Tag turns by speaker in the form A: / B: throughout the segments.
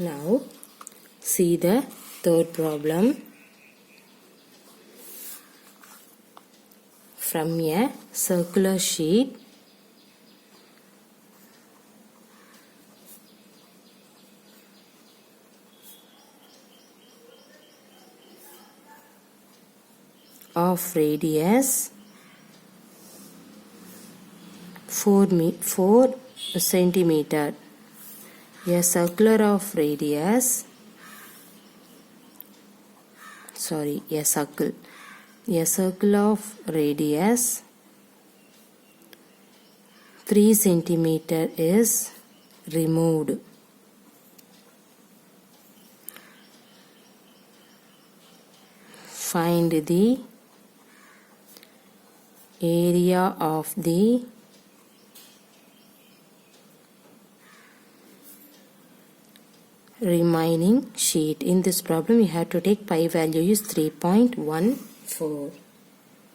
A: Now see the third problem. From a circular sheet, of radius 4 centimeter. A circle of radius 3 centimeter is removed. Find the area of the remaining sheet. In this problem you have to take pi value is 3.14.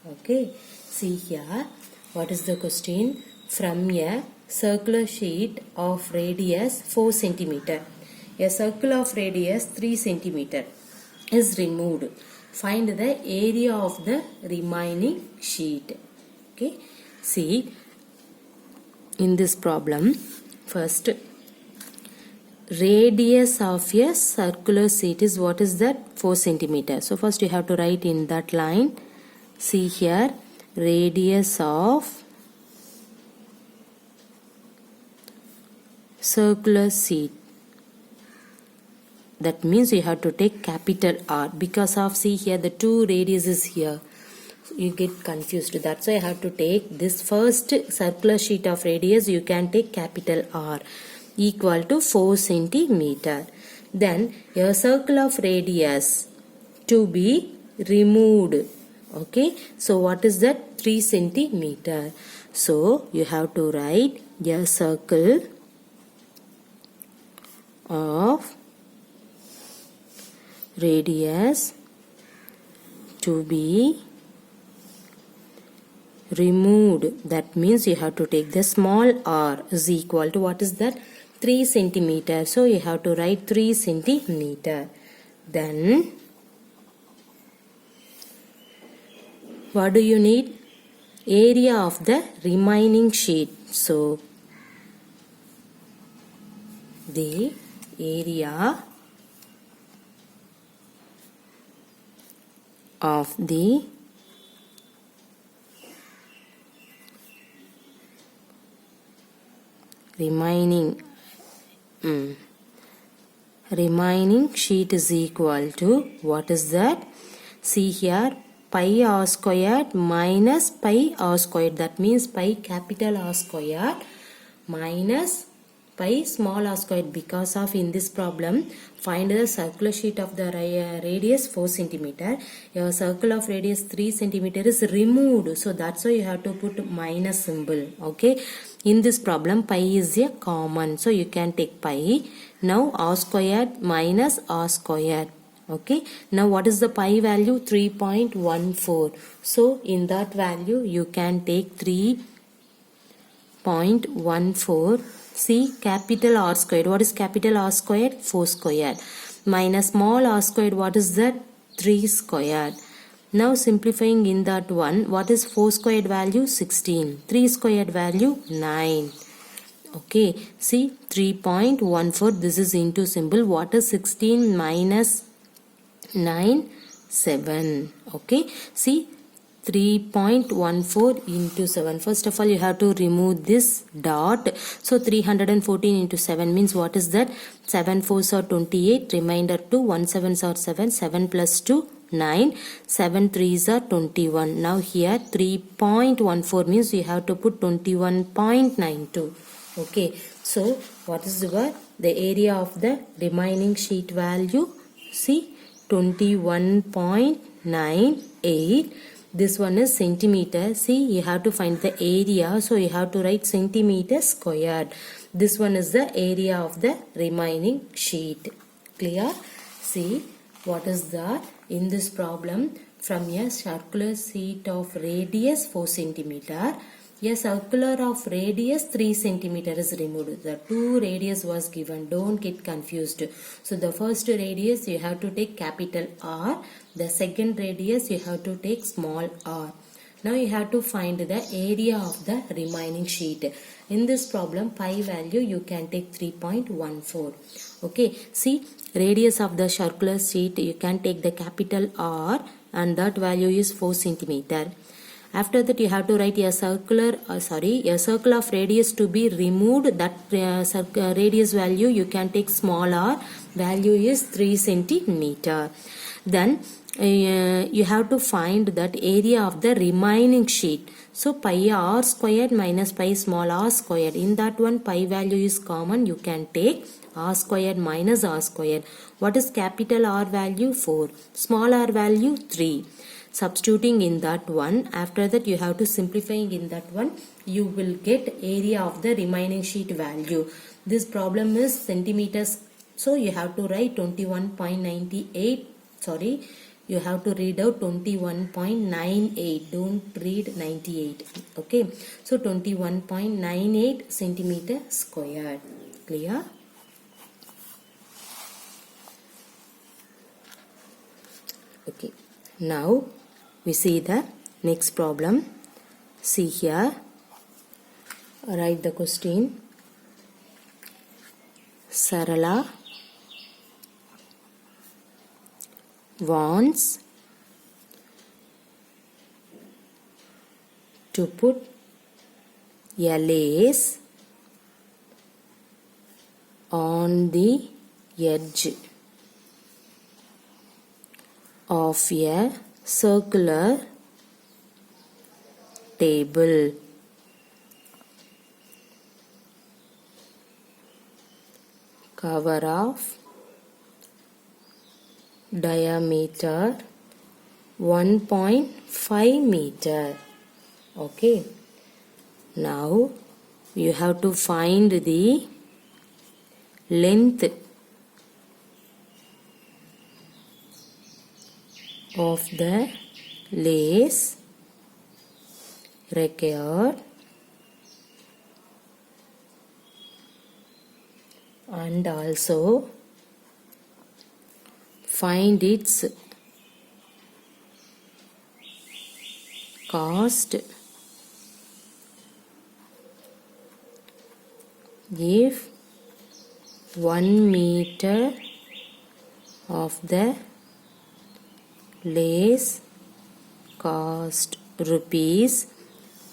A: Okay, see here what is the question. From a circular sheet of radius 4 centimeter, a circle of radius 3 centimeter is removed. Find the area of the remaining sheet. Okay, see in this problem, first radius of a circular sheet is what is that? 4 centimeter. So first you have to write in that line. See here, radius of circular sheet. That means you have to take capital R, because of, see here, the two radiuses here. You get confused. That's why I have to take this first circular sheet of radius. You can take capital R equal to 4 centimeter. Then a circle of radius to be removed. Okay. So what is that? 3 centimeter. So you have to write a circle of radius to be removed. That means you have to take the small r is equal to what is that? 3 centimeter. So you have to write 3 centimeter. Then what do you need? Area of the remaining sheet. So the area of the remaining sheet is equal to what is that? See here, pi r squared minus pi r squared. That means pi capital R squared minus pi small r squared. Because of, in this problem, find the circular sheet of the radius 4 centimeter. Your circle of radius 3 centimeter is removed. So that's why you have to put minus symbol. Okay. In this problem, pi is a common. So you can take pi. Now r squared minus r squared. Okay. Now what is the pi value? 3.14. So in that value you can take 3.14. See, capital R squared. What is capital R squared? 4 squared. Minus small r squared. What is that? 3 squared. Now simplifying in that one, what is 4 squared value? 16. 3 squared value? 9. Okay. See, 3.14. This is into symbol. What is 16 minus 9? 7. Okay. See, 3.14 into 7. First of all, you have to remove this dot. So 314 into 7 means what is that? 7 4s are 28. Remainder 2. 1 7s are 7. 7 plus 2, 9. 7 3s are 21. Now here 3.14 means you have to put 21.92. Okay. So what is the area of the remaining sheet value? See, 21.98. This one is centimeter. See, you have to find the area. So you have to write centimeter squared. This one is the area of the remaining sheet. Clear? See, what is that? In this problem, from a circular sheet of radius 4 centimeter, a circular of radius 3 centimeter is removed. The two radius was given. Don't get confused. So the first radius you have to take capital R. The second radius you have to take small r. Now you have to find the area of the remaining sheet. In this problem, pi value you can take 3.14. Okay, see, radius of the circular sheet you can take the capital R and that value is 4 centimeter. After that you have to write a circle of radius to be removed. That radius value you can take small r, value is 3 centimeter. Then you have to find that area of the remaining sheet. So pi r squared minus pi small r squared. In that one pi value is common. You can take r squared minus r squared. What is capital R value? 4. Small r value 3. Substituting in that one. After that you have to simplifying in that one. You will get area of the remaining sheet value. This problem is centimeters. So you have to write 21.98. Sorry. You have to read out 21.98. Don't read 98. Okay. So 21.98 centimeter squared. Clear? Okay. Now we see the next problem. See here. Write the question. Sarala wants to put a lace on the edge of a circular table. Cover of diameter 1.5 meter. Okay. Now you have to find the length of the lace required and also find its cost if 1 meter of the lace cost rupees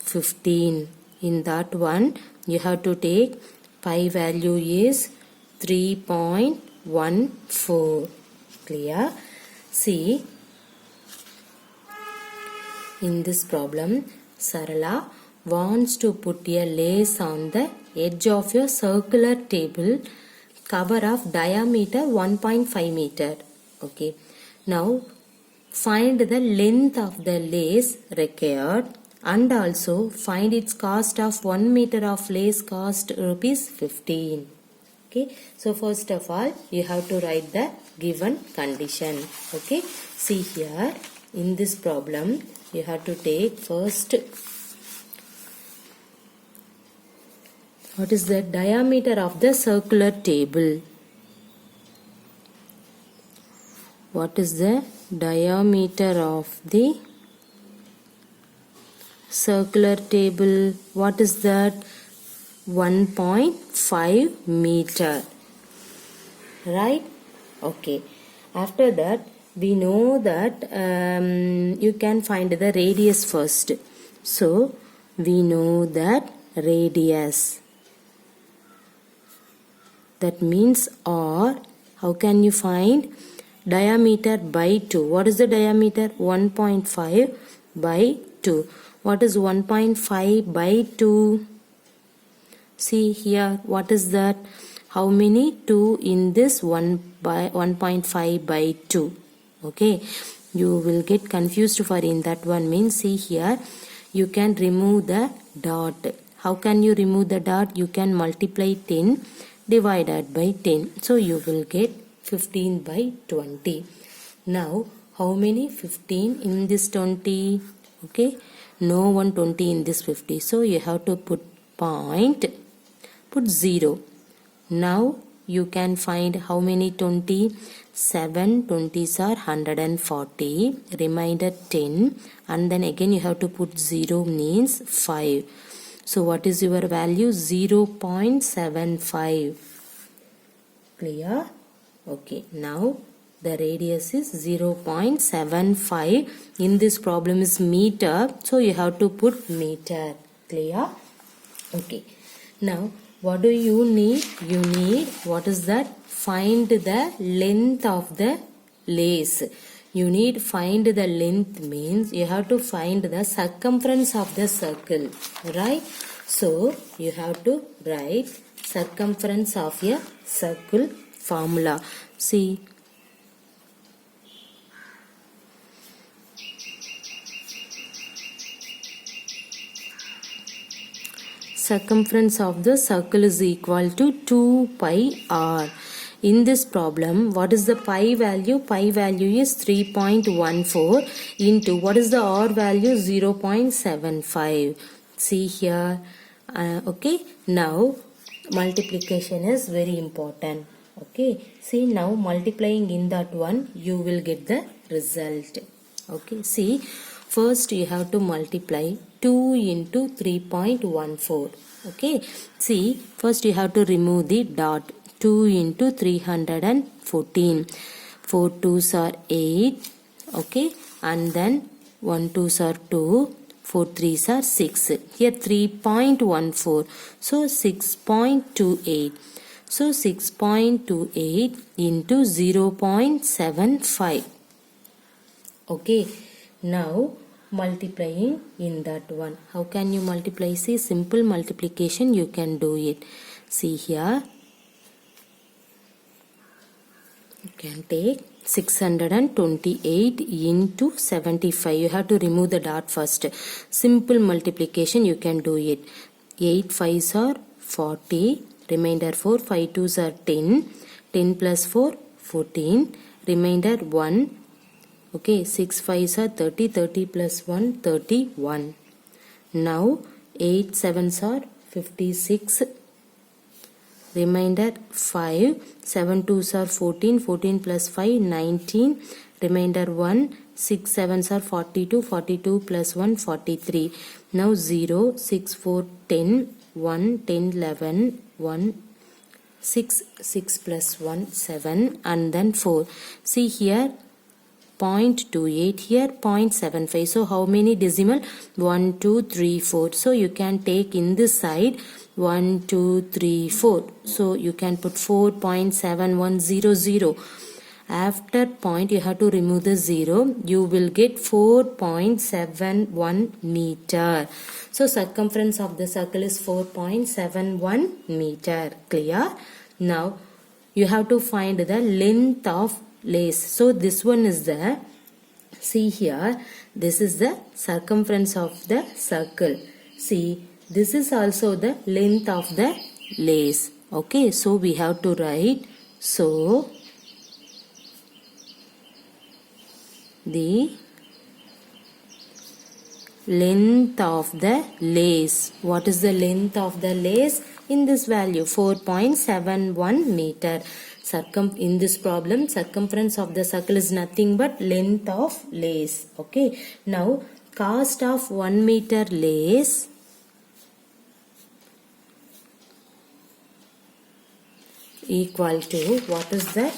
A: 15. In that one you have to take pi value is 3.14. Clear? See, in this problem Sarala wants to put a lace on the edge of a circular table, cover of diameter 1.5 meter. Okay. Now find the length of the lace required and also find its cost of 1 meter of lace cost rupees 15. Okay. So first of all you have to write the given condition. Okay. See here in this problem you have to take first what is the diameter of the circular table. What is the diameter of the circular table? What is that? 1.5 meter. Right? Okay. After that we know that you can find the radius first. So we know that radius. That means R. How can you find? Diameter by 2. What is the diameter? 1.5 by 2. What is 1.5 by 2? See here. What is that? How many 2 in this 1.5 by 2? Okay. You will get confused for in that one means see here. You can remove the dot. How can you remove the dot? You can multiply 10 divided by 10. So you will get 15 by 20. Now how many 15 in this 20? Okay. no 120 in this 50, so you have to put point, put 0. Now you can find how many 20, 7 20s are 140, remainder 10, and then again you have to put 0 means 5. So what is your value? 0.75. Clear? Okay, now the radius is 0.75. In this problem is meter, so you have to put meter. Clear? Okay, now what do you need? You need, what is that? Find the length of the lace. You need find the length means you have to find the circumference of the circle, right? So you have to write circumference of a circle formula. See, circumference of the circle is equal to 2 pi r. In this problem, what is the pi value? Pi value is 3.14 into what is the r value? 0.75. See here. Okay, now multiplication is very important. Okay, see, now multiplying in that one, you will get the result. Okay, see, first you have to multiply 2 into 3.14. Okay, see, first you have to remove the dot. 2 into 314. 4 2s are 8. Okay, and then 1 2s are 2. 4 3s are 6. Here 3.14. So 6.28. So 6.28 into 0.75. Okay, now multiplying in that one. How can you multiply? See, simple multiplication you can do it. See here, you can take 628 into 75. You have to remove the dot first. Simple multiplication you can do it. 8 5s are 40. Remainder 4. 5 2s are 10. 10 plus 4 14. Remainder 1. Okay, 6 5s are 30. 30 plus 1 31. Now 8 7s are 56. Remainder 5. 7 2s are 14. 14 plus 5 19. Remainder 1. 6 7s are 42. 42 plus 1 43. Now 0 6 4 10. 1 10 11 1 6 6 plus 1 7 and then 4. See here 0.28, here 0.75. So how many decimal? 1 2 3 4. So you can take in this side 1 2 3 4. So you can put 4.7100. After point you have to remove the 0. You will get 4.71 meter. So circumference of the circle is 4.71 meter. Clear? Now you have to find the length of lace. So this one is the, see here, this is the circumference of the circle. See, this is also the length of the lace. Okay, so we have to write, so the length of the lace. What is the length of the lace? In this value 4.71 meter. In this problem, circumference of the circle is nothing but length of lace. Okay, now cost of 1 meter lace equal to, what is that?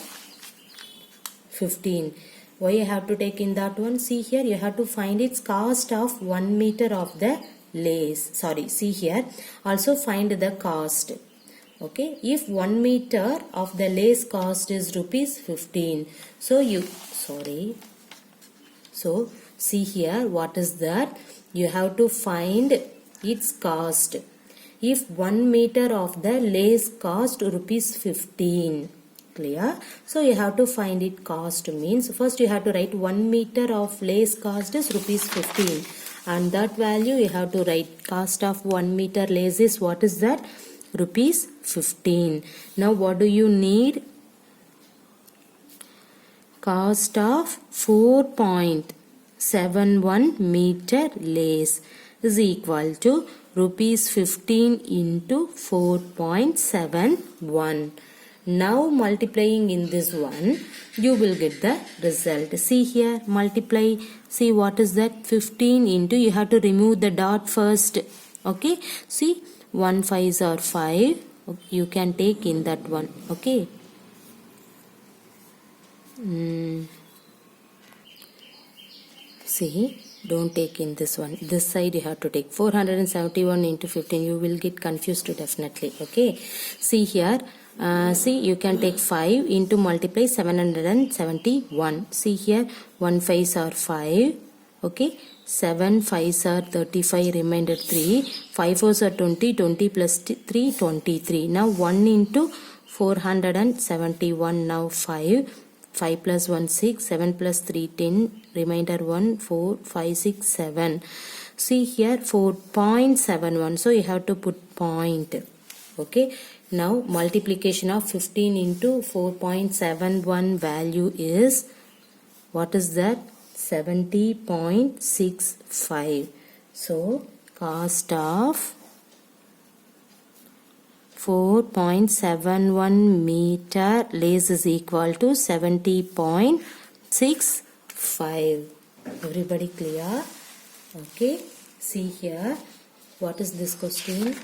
A: 15. Why you have to take in that one? See here, you have to find its cost of 1 meter of the lace. Sorry, see here, also find the cost. Okay, if 1 meter of the lace cost is rupees 15. So you, so see here, what is that? You have to find its cost. If 1 meter of the lace cost rupees 15. Clear? So you have to find it cost means first you have to write 1 meter of lace cost is rupees 15 and that value you have to write cost of 1 meter lace is, what is that? Rupees 15. Now what do you need? Cost of 4. 0.71 meter lace is equal to rupees 15 into 4.71. Now multiplying in this one, you will get the result. See here, multiply. See what is that? 15 into, you have to remove the dot first. Okay. See, 1 5s are 5. You can take in that one. Okay. See, don't take in this one. This side you have to take 471 into 15. You will get confused definitely. Okay. See here. See, you can take 5 into multiply 771. See here, 1 5s are 5. Okay. 7 5s are 35, remainder 3. 5 4s are 20, 20 plus 3, 23. Now 1 into 471, now 5. 5 plus 1 6, 7 plus 3 10, remainder 1 4 5 6 7. See here 4.71, so you have to put point. Okay, now multiplication of 15 into 4.71 value is, what is that? 70.65. So cost of 4.71 meter lace is equal to 70.65. Everybody clear? Okay. See here. What is this question?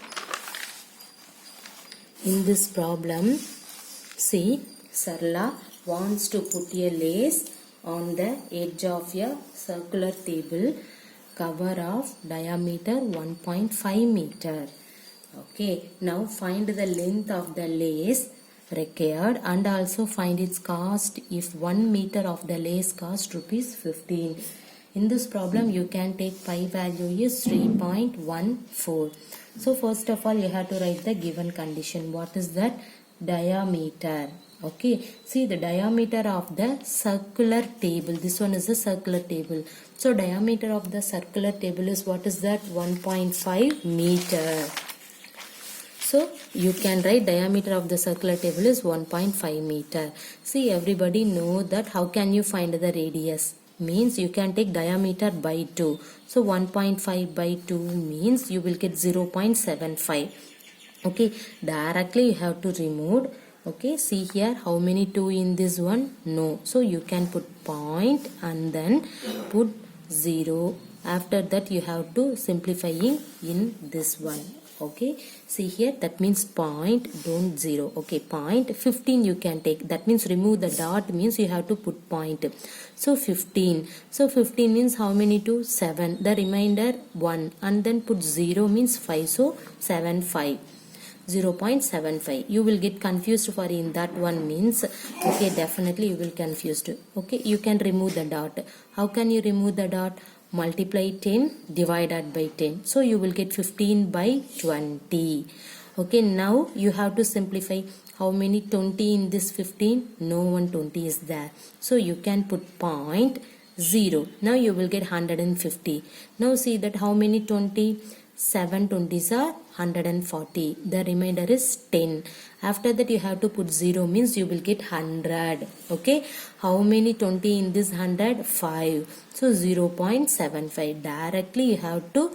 A: In this problem, see, Sarla wants to put a lace on the edge of a circular table cover of diameter 1.5 meter. Okay, now find the length of the lace required and also find its cost if 1 meter of the lace cost rupees 15. In this problem, you can take pi value is 3.14. So first of all, you have to write the given condition. What is that? Diameter. Okay, see the diameter of the circular table. This one is the circular table. So diameter of the circular table is, what is that? 1.5 meter. So you can write diameter of the circular table is 1.5 meter. See, everybody know that how can you find the radius? Means you can take diameter by 2. So 1.5 by 2 means you will get 0.75. Okay, directly you have to remove. Okay, see here how many 2 in this one? No. So you can put point and then put 0. After that you have to simplifying in this one. Okay, see here, that means point, don't 0. Okay, point 15 you can take. That means remove the dot means you have to put point. So 15. So 15 means how many 2? 7. The remainder 1 and then put 0 means 5. So 75. 0.75. You will get confused for in that one means. Okay, definitely you will confused. Okay, you can remove the dot. How can you remove the dot? Multiply 10 divided by 10. So you will get 15 by 20. Okay, now you have to simplify. How many 20 in this 15? No one 20 is there. So you can put point 0. Now you will get 150. Now see that how many 20? 7 20s are 140. The remainder is 10. After that you have to put 0 means you will get 100. Okay. How many 20 in this 100? 5. So 0.75. Directly you have to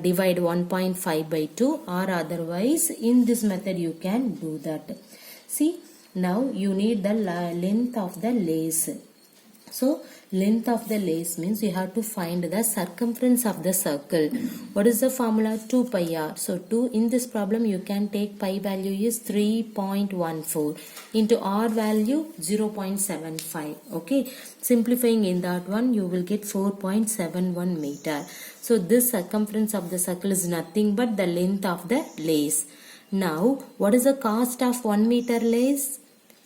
A: divide 1.5 by 2 or otherwise in this method you can do that. See, now you need the length of the lace. So length of the lace means you have to find the circumference of the circle. What is the formula? 2 pi r. So 2 in this problem you can take pi value is 3.14 into r value 0.75. Okay, simplifying in that one you will get 4.71 meter. So this circumference of the circle is nothing but the length of the lace. Now what is the cost of 1 meter lace?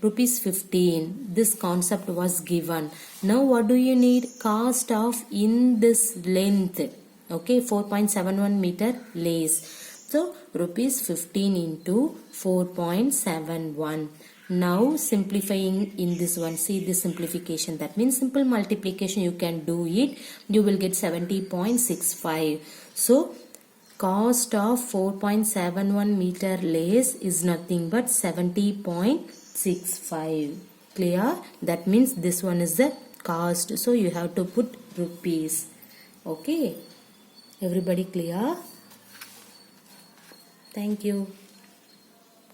A: Rupees 15. This concept was given. Now what do you need? Cost of in this length. Okay, 4.71 meter lace. So rupees 15 into 4.71. Now simplifying in this one. See the simplification. That means simple multiplication you can do it. You will get 70.65. So cost of 4.71 meter lace is nothing but 70.65. Clear? That means this one is the cost, so you have to put rupees. Okay, everybody clear? Thank you.